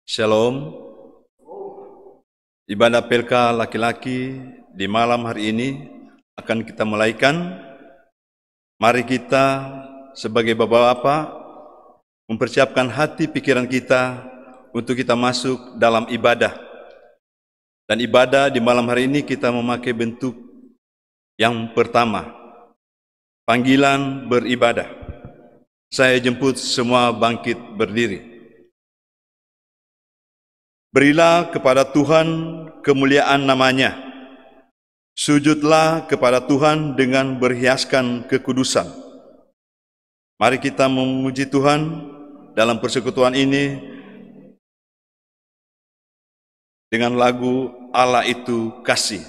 Shalom. Ibadah PLK laki-laki di malam hari ini akan kita mulaikan. Mari kita sebagai bapak-bapak mempersiapkan hati pikiran kita untuk kita masuk dalam ibadah. Dan ibadah di malam hari ini kita memakai bentuk yang pertama, panggilan beribadah. Saya jemput semua bangkit berdiri. Berilah kepada Tuhan kemuliaan namanya. Sujudlah kepada Tuhan dengan berhiaskan kekudusan. Mari kita memuji Tuhan dalam persekutuan ini dengan lagu Allah itu kasih.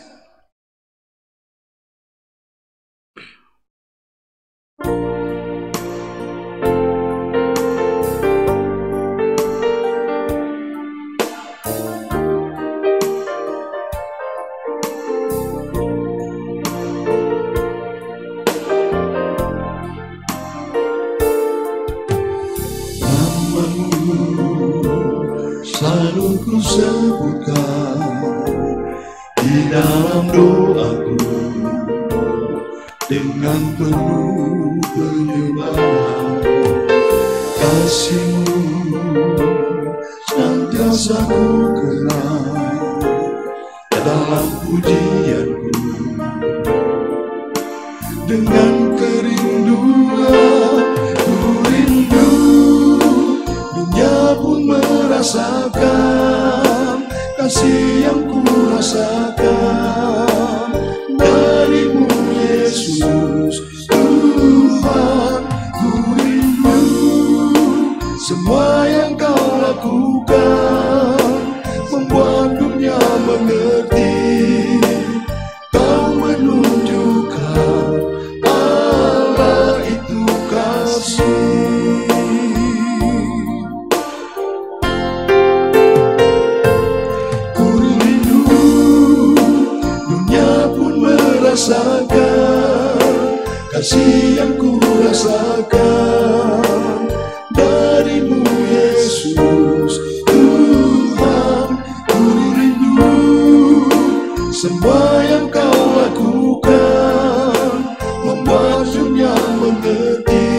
Selalu ku sebutkan di dalam doaku dengan penuh penyembahan. Kasih-Mu senantiasa ku kenang dalam pujianku. Dengan kerinduan ku rindu, dunia pun merasakan kasih yang ku rasakan dari-Mu Yesus Tuhan. Ku rindu semua yang Kau lakukan membuat dunia mengerti Kau menunjukkan Allah itu kasih. Rasakan kasih yang ku rasakan dari-Mu Yesus Tuhan. Ku rindu semua yang Kau lakukan membuat dunia mengerti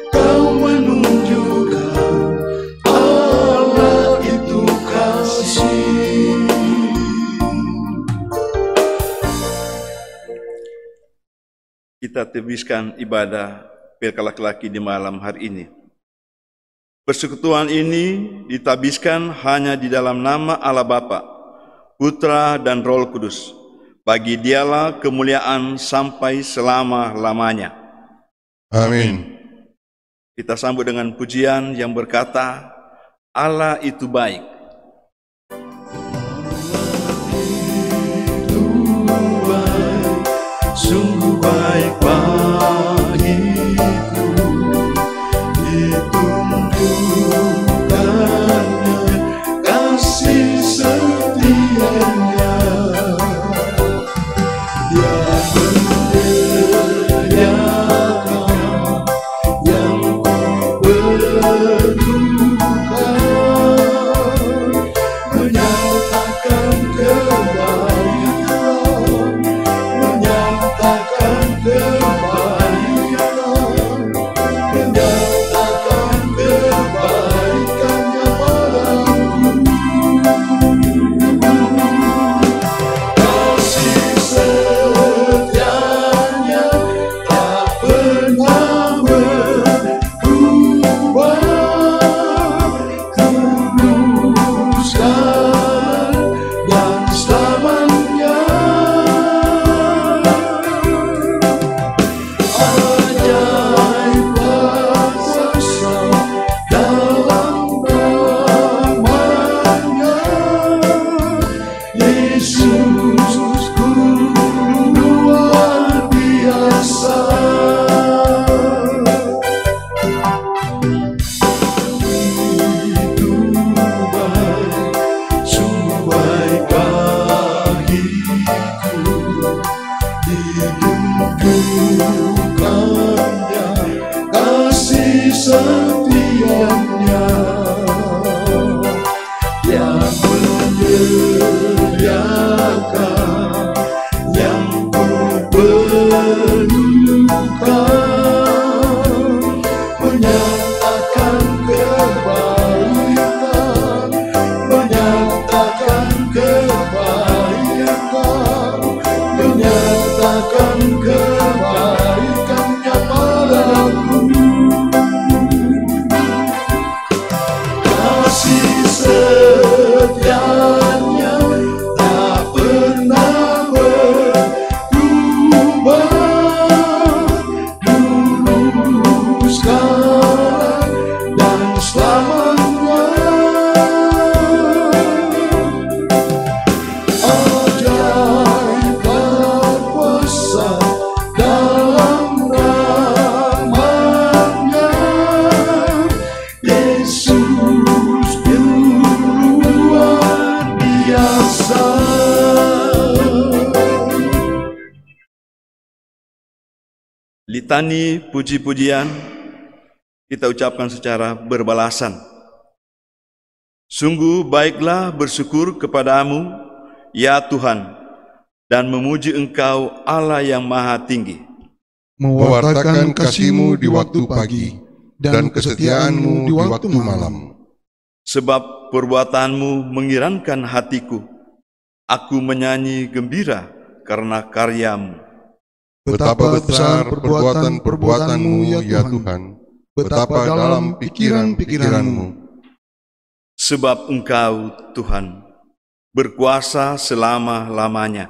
Kau menunjukkan Allah itu kasih. Kita habiskan ibadah PLK laki-laki di malam hari ini. Persekutuan ini ditabiskan hanya di dalam nama Allah Bapa, Putra dan Roh Kudus. Bagi Dialah kemuliaan sampai selama-lamanya. Amin. Kita sambut dengan pujian yang berkata, Allah itu baik. Sungguh baik bagiku, ditunjukkannya kasih setianya. Dia menyediakan yang ku perlukan, menyatakan kebaikan, menyatakan kebaikannya padaku. Kasih setianya tak pernah berubah. litani puji-pujian kita ucapkan secara berbalasan. Sungguh baiklah bersyukur kepadamu, ya Tuhan, dan memuji Engkau Allah yang Maha Tinggi. Mewartakan kasih-Mu di waktu pagi, dan kesetiaan-Mu di waktu malam. Sebab perbuatan-Mu mengirankan hatiku, aku menyanyi gembira karena karya-Mu. Betapa besar perbuatan-perbuatan-Mu, ya Tuhan, betapa dalam pikiran-pikiran-Mu. Sebab Engkau, Tuhan, berkuasa selama-lamanya.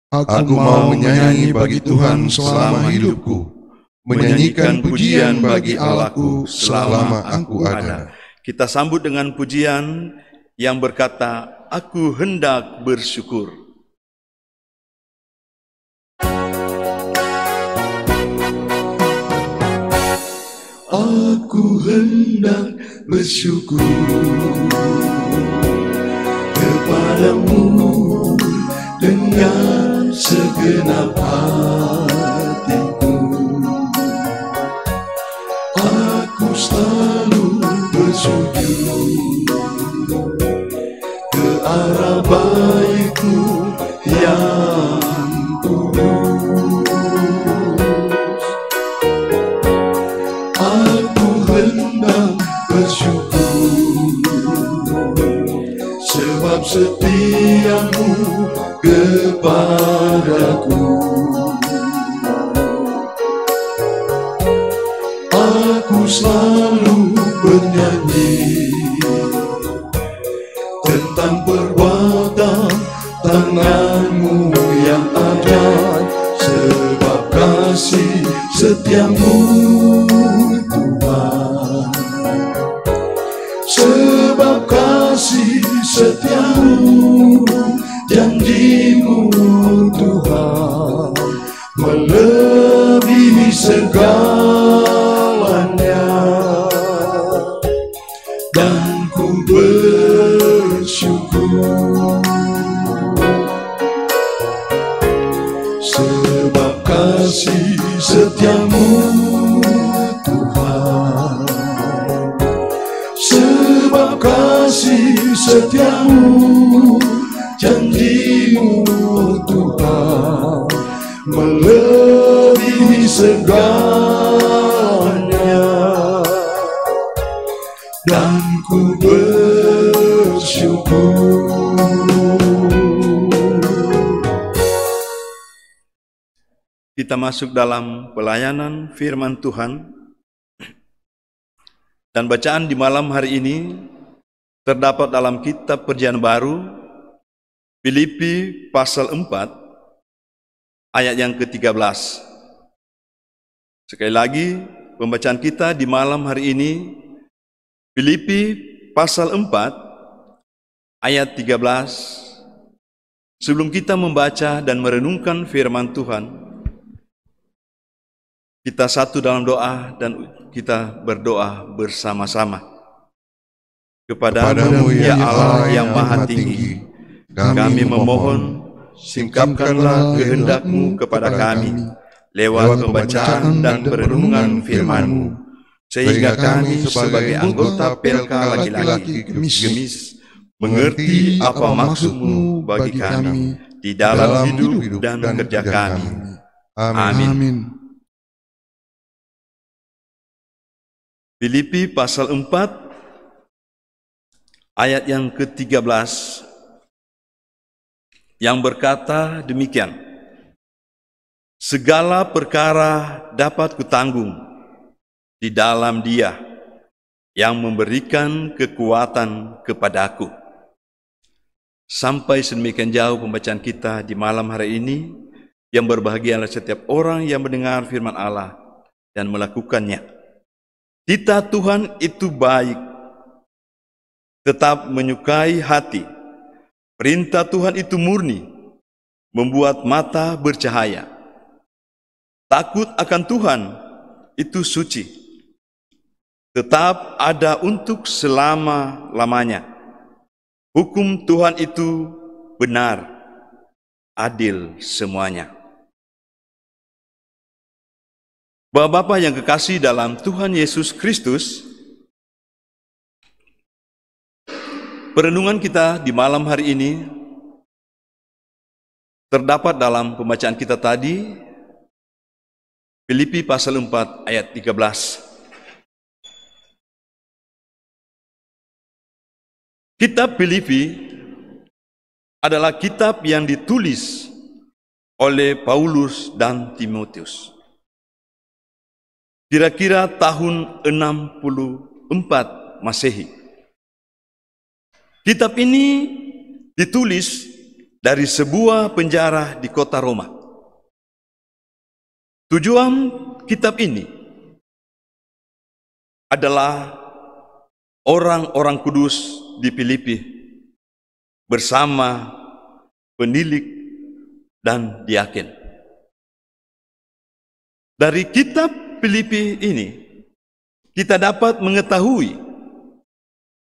Aku mau menyanyi bagi Tuhan selama hidupku, menyanyikan pujian bagi Allahku selama aku ada. Kita sambut dengan pujian yang berkata, aku hendak bersyukur. Aku hendak bersyukur kepadamu dengan segenap hatiku. Aku selalu bersujud ke arah baik-Mu yang kudus. Aku hendak bersyukur sebab setia-Mu kepadaku. Aku selalu bernyanyi tentang perbuatan tangan-Mu yang ajaib, sebab kasih setia-Mu, Tuhan. Sebab kasih setia-Mu, janji-Mu, Tuhan, melebihi segalanya. Dan ku bersyukur sebab kasih setia-Mu, Tuhan. Sebab kasih setia-Mu, janji-Mu, Tuhan, melebihi segalanya. Dan ku bersyukur. Kita masuk dalam pelayanan firman Tuhan. Dan bacaan di malam hari ini terdapat dalam kitab Perjanjian Baru, Filipi pasal 4, ayat yang ke-13. Sekali lagi, pembacaan kita di malam hari ini, Filipi pasal 4, ayat 13. Sebelum kita membaca dan merenungkan firman Tuhan, kita satu dalam doa dan kita berdoa bersama-sama. Kepadamu, ya Allah yang Maha Tinggi, kami memohon, singkapkanlah kehendak-Mu kepada kami lewat pembacaan dan perenungan firman-Mu, sehingga kami sebagai anggota PLK laki-laki gemis mengerti apa maksud-Mu bagi kami di dalam hidup dan kerja kami. Amin. Filipi pasal 4 ayat yang ke-13 yang berkata demikian. Segala perkara dapat kutanggung di dalam Dia yang memberikan kekuatan kepadaku. Sampai sedemikian jauh pembacaan kita di malam hari ini, yang berbahagialah setiap orang yang mendengar firman Allah dan melakukannya. Titah Tuhan itu baik, tetap menyukai hati. Perintah Tuhan itu murni, membuat mata bercahaya. Takut akan Tuhan itu suci, tetap ada untuk selama-lamanya. Hukum Tuhan itu benar, adil semuanya. Bapak-bapak yang kekasih dalam Tuhan Yesus Kristus, perenungan kita di malam hari ini terdapat dalam pembacaan kita tadi, Filipi pasal 4 ayat 13. Kitab Filipi adalah kitab yang ditulis oleh Paulus dan Timotius. Kira-kira tahun 64 Masehi. Kitab ini ditulis dari sebuah penjara di kota Roma. Tujuan kitab ini adalah orang-orang kudus di Filipi bersama penilik dan diaken. Dari kitab Filipi ini, kita dapat mengetahui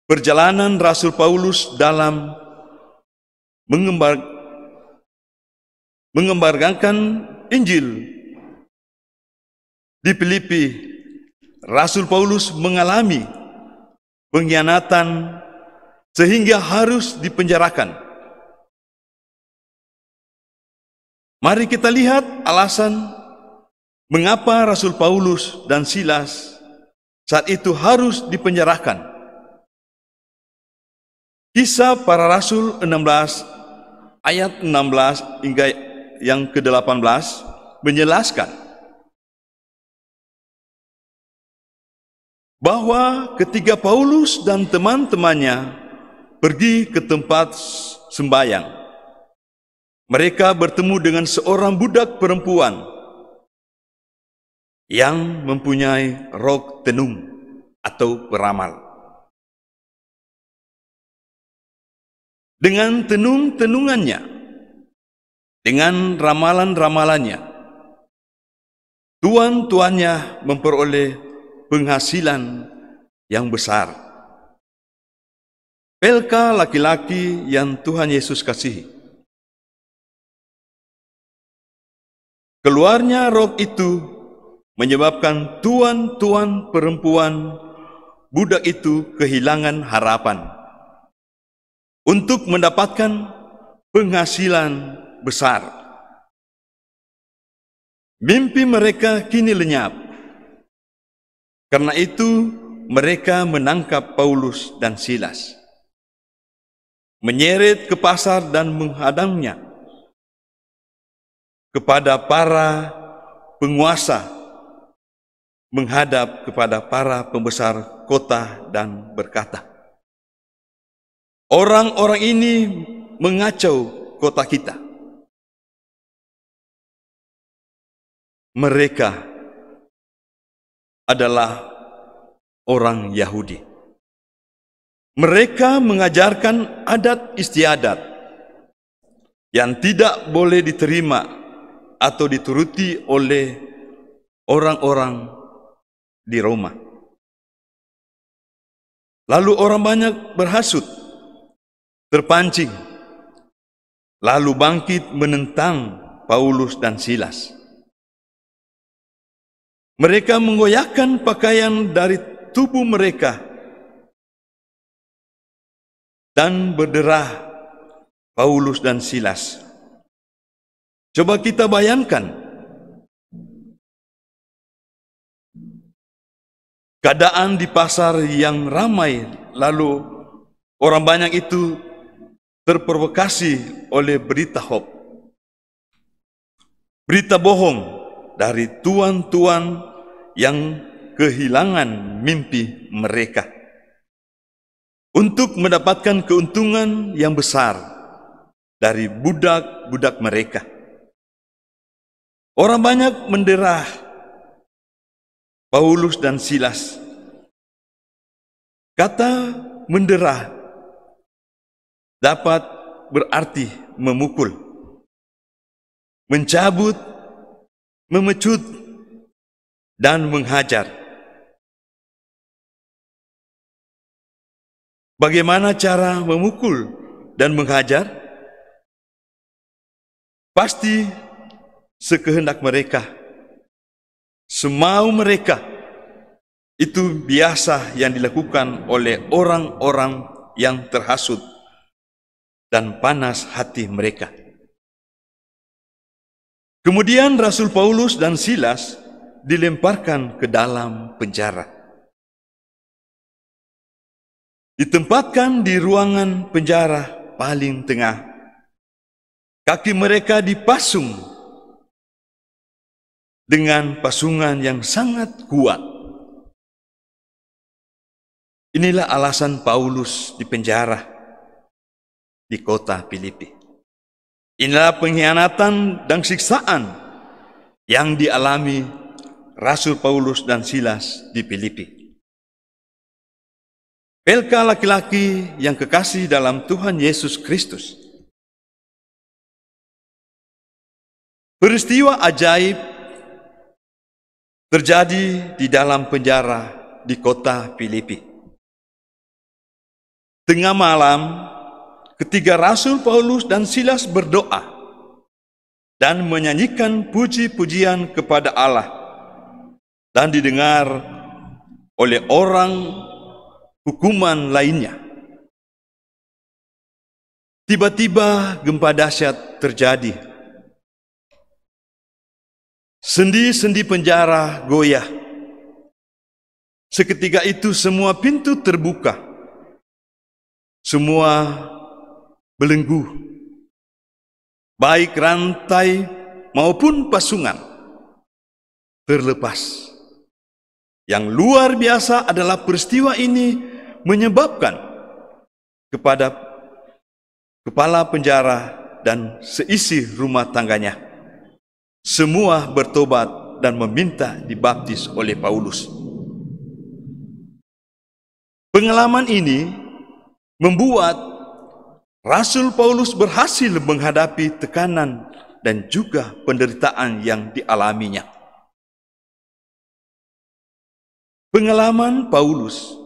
perjalanan Rasul Paulus dalam mengembarkan Injil. Di Filipi, Rasul Paulus mengalami pengkhianatan sehingga harus dipenjarakan. Mari kita lihat alasan mengapa Rasul Paulus dan Silas saat itu harus dipenjarakan. Kisah Para Rasul 16 ayat 16 hingga yang ke-18 menjelaskan bahwa ketika Paulus dan teman-temannya pergi ke tempat sembahyang, mereka bertemu dengan seorang budak perempuan yang mempunyai roh tenung atau peramal. Dengan tenung-tenungannya, dengan ramalan-ramalannya, tuan-tuannya memperoleh penghasilan yang besar. Pelka laki-laki yang Tuhan Yesus kasihi. Keluarnya roh itu menyebabkan tuan-tuan perempuan budak itu kehilangan harapan untuk mendapatkan penghasilan besar. Mimpi mereka kini lenyap. Karena itu mereka menangkap Paulus dan Silas, menyeret ke pasar dan menghadangnya kepada para penguasa, menghadap kepada para pembesar kota dan berkata, "Orang-orang ini mengacau kota kita. Mereka adalah orang Yahudi. Mereka mengajarkan adat istiadat yang tidak boleh diterima atau dituruti oleh orang-orang di Roma." Lalu orang banyak berhasut, terpancing, lalu bangkit menentang Paulus dan Silas. Mereka menggoyahkan pakaian dari tubuh mereka dan berderah Paulus dan Silas. Coba kita bayangkan keadaan di pasar yang ramai, lalu orang banyak itu terprovokasi oleh berita hoax, berita bohong dari tuan-tuan yang kehilangan mimpi mereka untuk mendapatkan keuntungan yang besar dari budak-budak mereka. Orang banyak menderah Paulus dan Silas. Kata menderah dapat berarti memukul, mencabut, memecut, dan menghajar. Bagaimana cara memukul dan menghajar? Pasti sekehendak mereka, semau mereka. Itu biasa yang dilakukan oleh orang-orang yang terhasut dan panas hati mereka. Kemudian Rasul Paulus dan Silas dilemparkan ke dalam penjara. Ditempatkan di ruangan penjara paling tengah. Kaki mereka dipasung dengan pasungan yang sangat kuat. Inilah alasan Paulus dipenjara di kota Filipi. Inilah pengkhianatan dan siksaan yang dialami Rasul Paulus dan Silas di Filipi. Pelka laki-laki yang kekasih dalam Tuhan Yesus Kristus. Peristiwa ajaib terjadi di dalam penjara di kota Filipi. Tengah malam, ketika Rasul Paulus dan Silas berdoa dan menyanyikan puji-pujian kepada Allah dan didengar oleh orang hukuman lainnya, tiba-tiba gempa dahsyat terjadi. Sendi-sendi penjara goyah. Seketika itu semua pintu terbuka. Semua belenggu, baik rantai maupun pasungan, terlepas. Yang luar biasa adalah peristiwa ini menyebabkan kepada kepala penjara dan seisi rumah tangganya semua bertobat dan meminta dibaptis oleh Paulus. Pengalaman ini membuat Rasul Paulus berhasil menghadapi tekanan dan juga penderitaan yang dialaminya. Pengalaman Paulus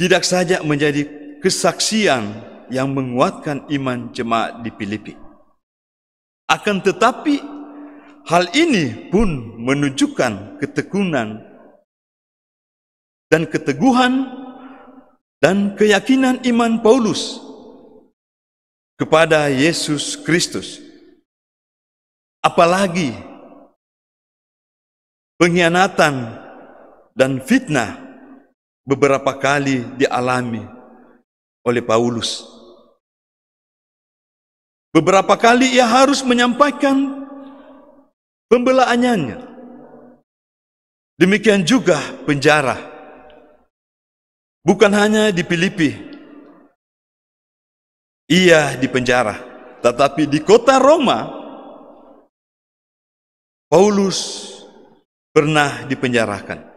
tidak saja menjadi kesaksian yang menguatkan iman jemaat di Filipi. Akan tetapi, hal ini pun menunjukkan ketekunan dan keteguhan dan keyakinan iman Paulus kepada Yesus Kristus. Apalagi pengkhianatan dan fitnah beberapa kali dialami oleh Paulus. Beberapa kali ia harus menyampaikan pembelaannya. Demikian juga penjara. Bukan hanya di Filipi, ia dipenjara, tetapi di kota Roma, Paulus pernah dipenjarakan.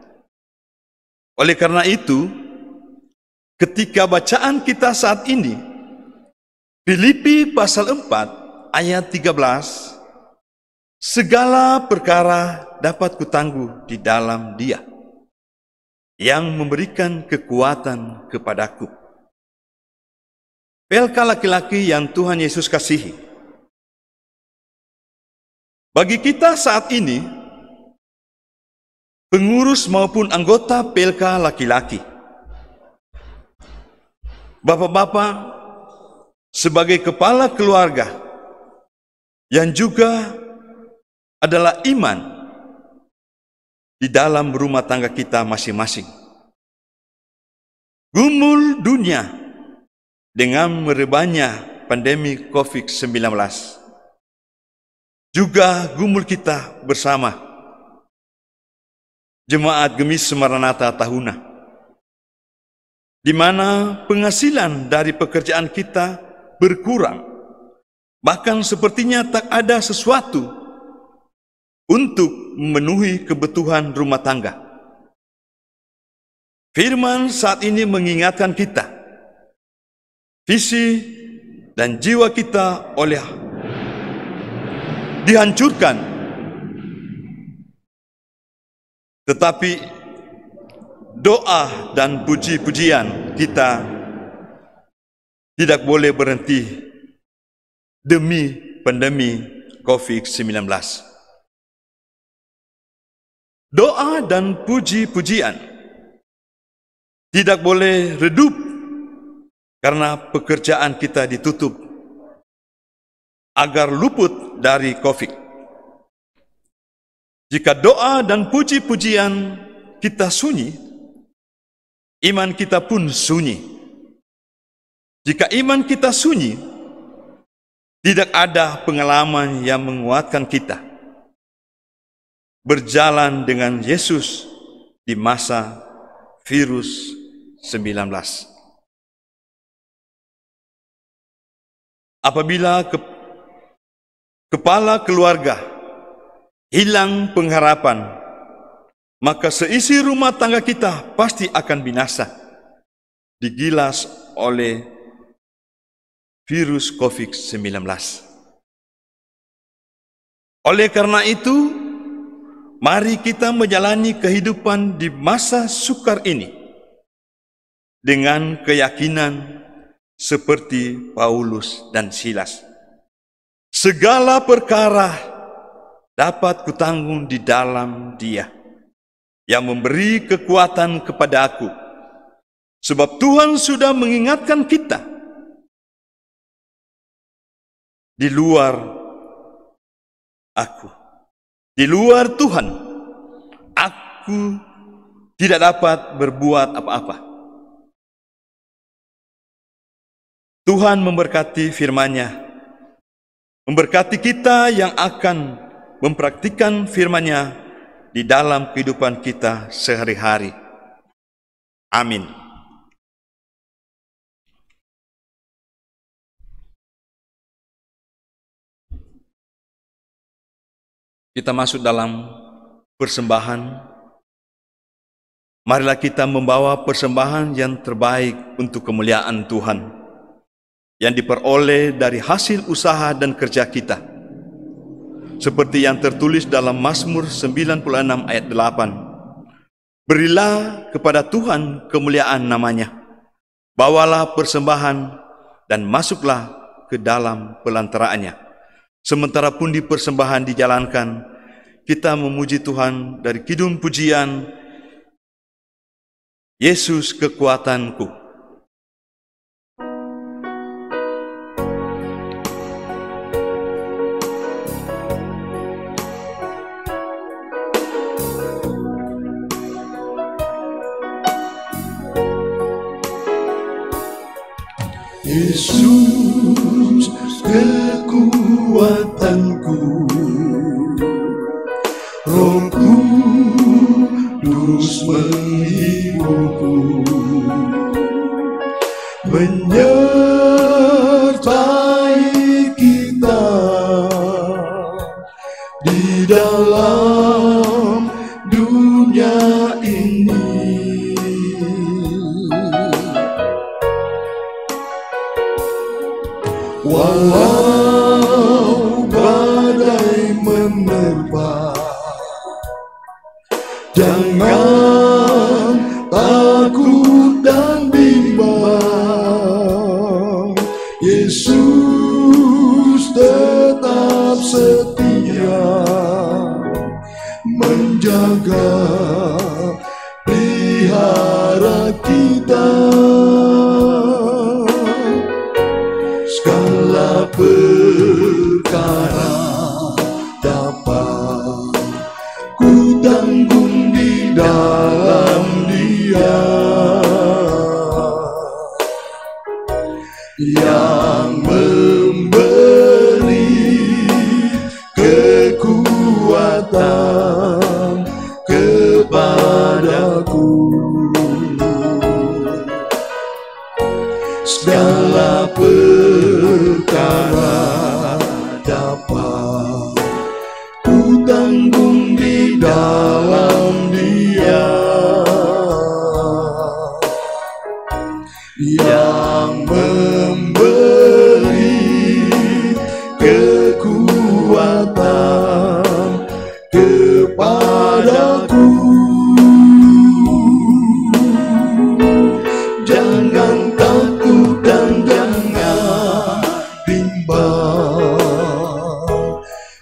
Oleh karena itu, ketika bacaan kita saat ini, Filipi pasal 4 ayat 13, segala perkara dapat kutangguh di dalam Dia yang memberikan kekuatan kepadaku. Pelka laki-laki yang Tuhan Yesus kasihi. Bagi kita saat ini, pengurus maupun anggota Pelka laki-laki, bapak-bapak sebagai kepala keluarga yang juga adalah iman di dalam rumah tangga kita masing-masing. Gumul dunia dengan merebaknya pandemi COVID-19. Juga gumul kita bersama Jemaat Gemis Maranatha Tahuna, di mana penghasilan dari pekerjaan kita berkurang. Bahkan sepertinya tak ada sesuatu untuk memenuhi kebutuhan rumah tangga. Firman saat ini mengingatkan kita, visi dan jiwa kita oleh dihancurkan. Tetapi doa dan puji-pujian kita tidak boleh berhenti demi pandemi COVID-19. Doa dan puji-pujian tidak boleh redup karena pekerjaan kita ditutup agar luput dari COVID. Jika doa dan puji-pujian kita sunyi, iman kita pun sunyi. Jika iman kita sunyi, tidak ada pengalaman yang menguatkan kita berjalan dengan Yesus di masa virus 19. Apabila kepala keluarga hilang pengharapan, maka seisi rumah tangga kita pasti akan binasa, digilas oleh virus COVID-19. Oleh karena itu, mari kita menjalani kehidupan di masa sukar ini dengan keyakinan seperti Paulus dan Silas. Segala perkara dapat kutanggung di dalam Dia yang memberi kekuatan kepada aku. Sebab Tuhan sudah mengingatkan kita, di luar aku, di luar Tuhan, aku tidak dapat berbuat apa-apa. Tuhan memberkati firman-Nya, memberkati kita yang akan mempraktikkan firman-Nya di dalam kehidupan kita sehari-hari. Amin. Kita masuk dalam persembahan. Marilah kita membawa persembahan yang terbaik untuk kemuliaan Tuhan, yang diperoleh dari hasil usaha dan kerja kita. Seperti yang tertulis dalam Mazmur 96 ayat 8. Berilah kepada Tuhan kemuliaan namanya. Bawalah persembahan dan masuklah ke dalam pelantaraannya. Sementara pundi persembahan dijalankan, kita memuji Tuhan dari kidung pujian, Yesus kekuatanku. Yesus kekuatanku, Roh Kudus menghiburku, menyertai kita di dalam dunia ini. Walau badai menerpa, jangan takut dan bimbang. Yesus tetap setia menjaga, pelihara kita. Segala perkara dapat ku tanggung di dalam Dia yang memberi kekuatan kepadaku. Segala perkara dapat ku tanggung di dalam Dia yang memberi kekuatan kepadaku. Jangan takut dan jangan bimbang,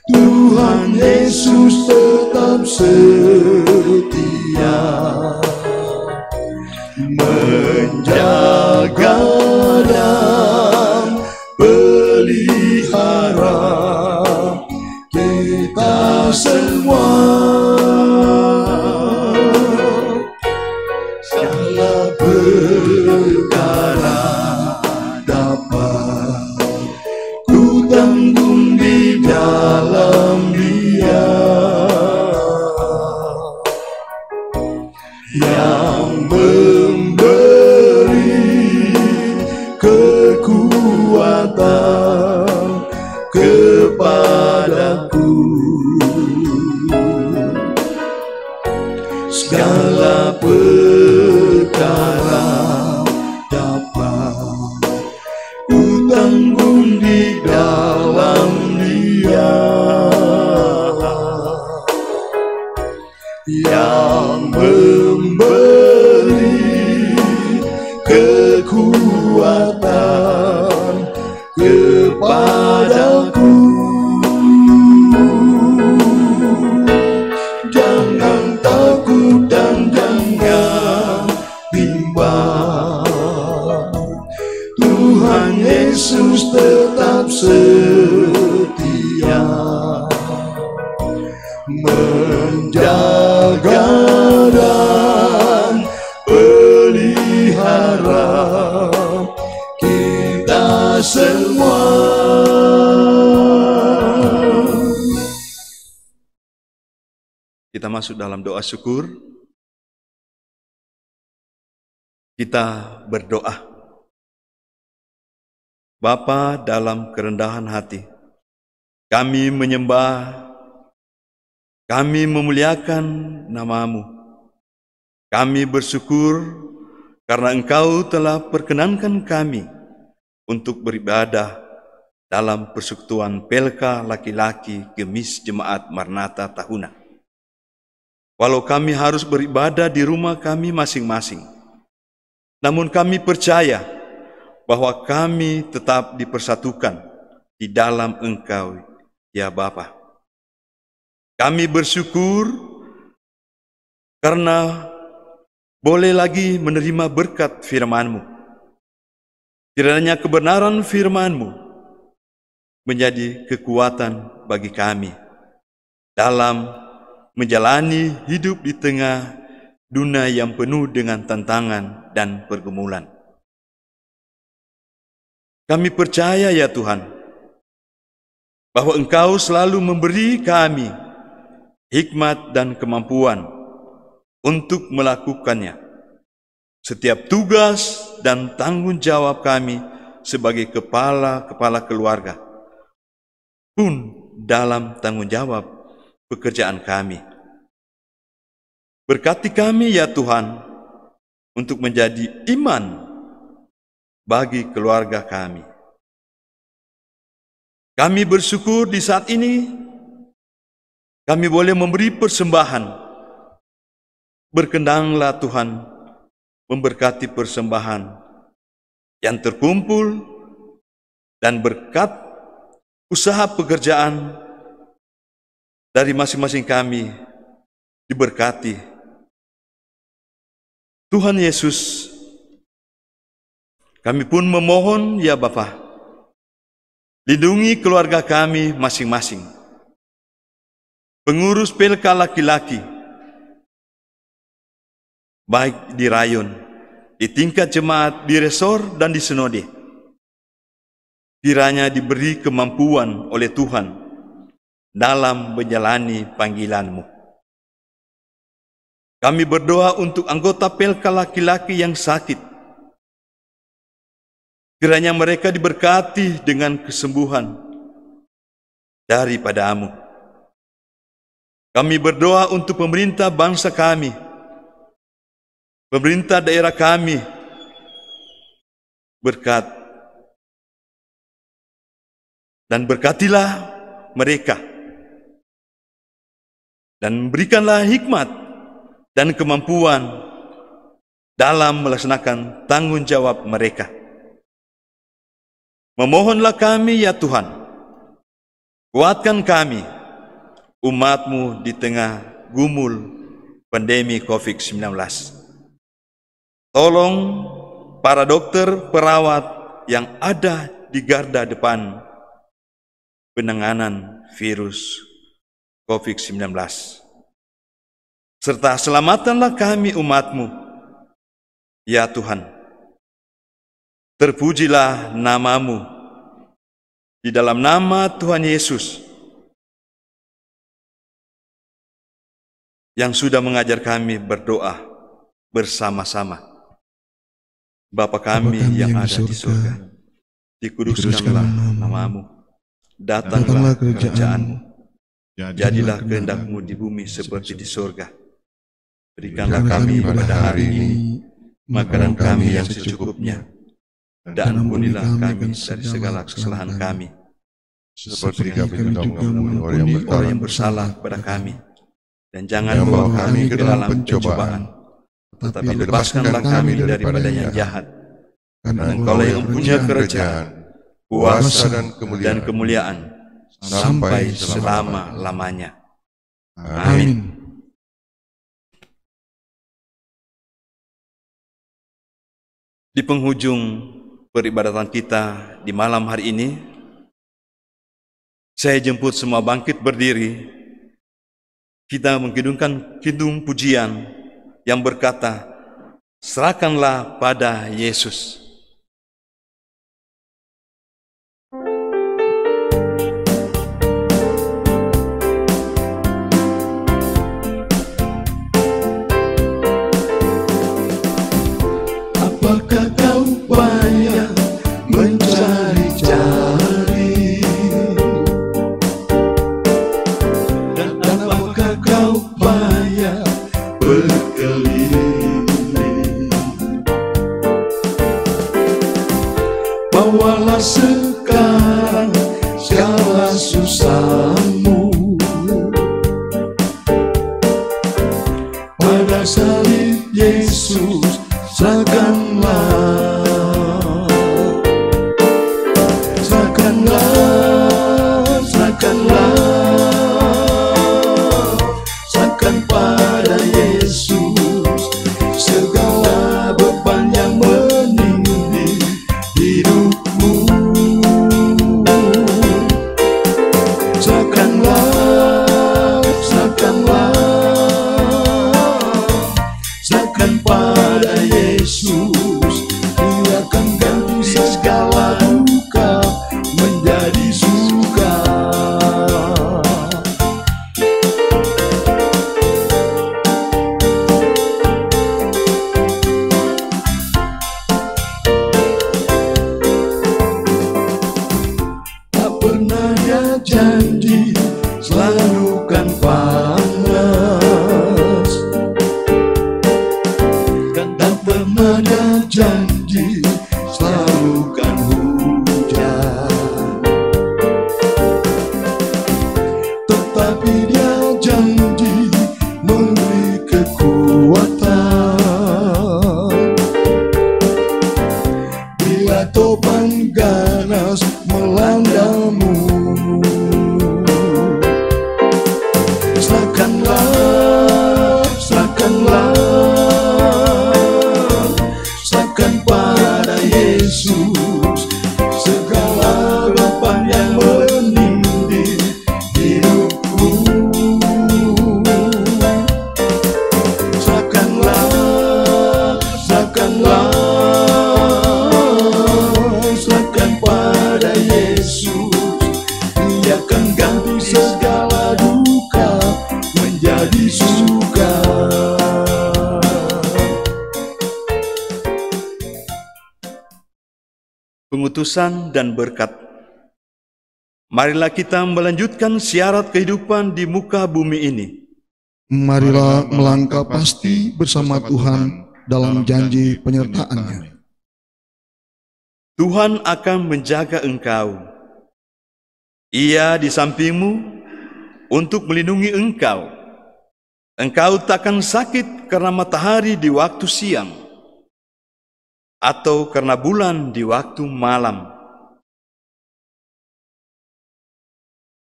Tuhan Yesus tetap setia menjaga dan pelihara kita semua. Segala perkara dapat ku tanggung di dalam Dia yang memberi kekuatan kepadaku. Segala perkara dapat ku tanggung di dalam Dia yang memberi kekuatan kepadaku. Jangan takut dan jangan bimbang, Tuhan Yesus tetap setia menjaga dan pelihara kita semua. Kita masuk dalam doa syukur. Kita berdoa. Bapa, dalam kerendahan hati, kami menyembah, kami memuliakan nama-Mu. Kami bersyukur karena Engkau telah perkenankan kami untuk beribadah dalam persekutuan Pelka laki-laki Gemis Jemaat Maranatha Tahuna. Walau kami harus beribadah di rumah kami masing-masing, namun kami percaya bahwa kami tetap dipersatukan di dalam Engkau, ya Bapa. Kami bersyukur karena boleh lagi menerima berkat firman-Mu. Kiranya kebenaran firman-Mu menjadi kekuatan bagi kami dalam menjalani hidup di tengah dunia yang penuh dengan tantangan dan pergumulan. Kami percaya ya Tuhan, bahwa Engkau selalu memberi kami hikmat dan kemampuan untuk melakukannya. Setiap tugas dan tanggung jawab kami sebagai kepala keluarga pun dalam tanggung jawab pekerjaan kami. Berkati kami ya Tuhan untuk menjadi iman bagi keluarga kami. Kami bersyukur di saat ini kami boleh memberi persembahan. Berkenanlah Tuhan memberkati persembahan yang terkumpul dan berkat usaha pekerjaan dari masing-masing kami diberkati. Tuhan Yesus, kami pun memohon ya Bapa, lindungi keluarga kami masing-masing. Pengurus Pelka laki-laki, baik di rayon, di tingkat jemaat, di resor dan di sinode, kiranya diberi kemampuan oleh Tuhan dalam menjalani panggilan-Mu. Kami berdoa untuk anggota Pelka laki-laki yang sakit. Kiranya mereka diberkati dengan kesembuhan daripada-Mu. Kami berdoa untuk pemerintah bangsa kami, pemerintah daerah kami, berkat dan berkatilah mereka. Dan berikanlah hikmat dan kemampuan dalam melaksanakan tanggung jawab mereka. Memohonlah kami ya Tuhan, kuatkan kami, umat-Mu di tengah gumul pandemi COVID-19. Tolong para dokter, perawat yang ada di garda depan penanganan virus COVID-19. Serta selamatkanlah kami umat-Mu, ya Tuhan. Terpujilah nama-Mu. Di dalam nama Tuhan Yesus yang sudah mengajar kami berdoa bersama-sama. Bapa kami yang ada di surga, dikuduskanlah nama-Mu, datanglah kerajaan-Mu, jadilah kehendak-Mu di bumi seperti di surga. Berikanlah kami pada hari ini makanan kami yang secukupnya, dan ampunilah kami dari segala kesalahan kami, seperti kami juga mengampuni orang yang bersalah kepada kami. Dan jangan bawa kami ke dalam pencobaan, tetapi lepaskanlah kami daripada yang jahat. Karena Engkau yang punya kerajaan, kuasa dan kemuliaan sampai selama-lamanya. Amin. Di penghujung peribadatan kita di malam hari ini, saya jemput semua bangkit berdiri. Kita mengkidungkan kidung pujian yang berkata, serahkanlah pada Yesus. Apakah kau banyak mencari-cari, dan apakah kau banyak berkeliling? Bawalah sekarang segala susahmu pada salib Yesus, serahkanlah, serahkanlah, serahkanlah, serahkan pada Yesus segala beban yang menindih hidupmu. Serahkanlah, serahkanlah, serahkan pada Yesus, Dia akan ganti segala duka menjadi suka. Tak pernah Dia janji selalu kan panas, dan tak pernah Dia janji selalu kan hujan, tetapi Dia janji memberi kekuatan bila topan ganas melandamu. Serahkanlah, serahkanlah, serahkan pada Yesus segala beban yang menindih hidupmu. Serahkanlah, serahkanlah, serahkan pada Yesus, Dia akan ganti segala duka menjadi suka. Pengutusan dan berkat. Marilah kita melanjutkan syarat kehidupan di muka bumi ini. Marilah melangkah pasti bersama Tuhan dalam janji penyertaan-Nya. Tuhan akan menjaga engkau. Ia di sampingmu untuk melindungi engkau. Engkau takkan sakit karena matahari di waktu siang, atau karena bulan di waktu malam.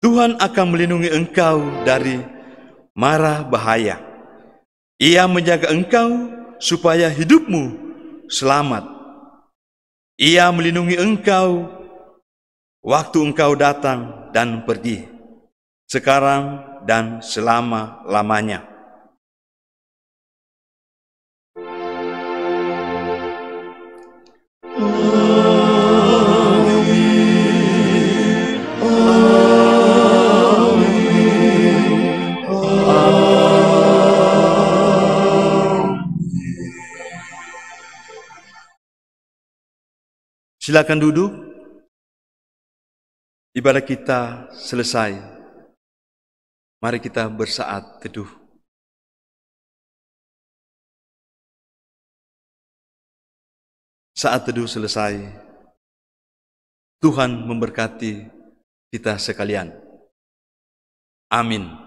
Tuhan akan melindungi engkau dari mara bahaya. Ia menjaga engkau supaya hidupmu selamat. Ia melindungi engkau waktu engkau datang dan pergi, sekarang dan selama-lamanya. Silakan duduk. Ibadah kita selesai. Mari kita bersaat teduh. Saat teduh selesai, Tuhan memberkati kita sekalian. Amin.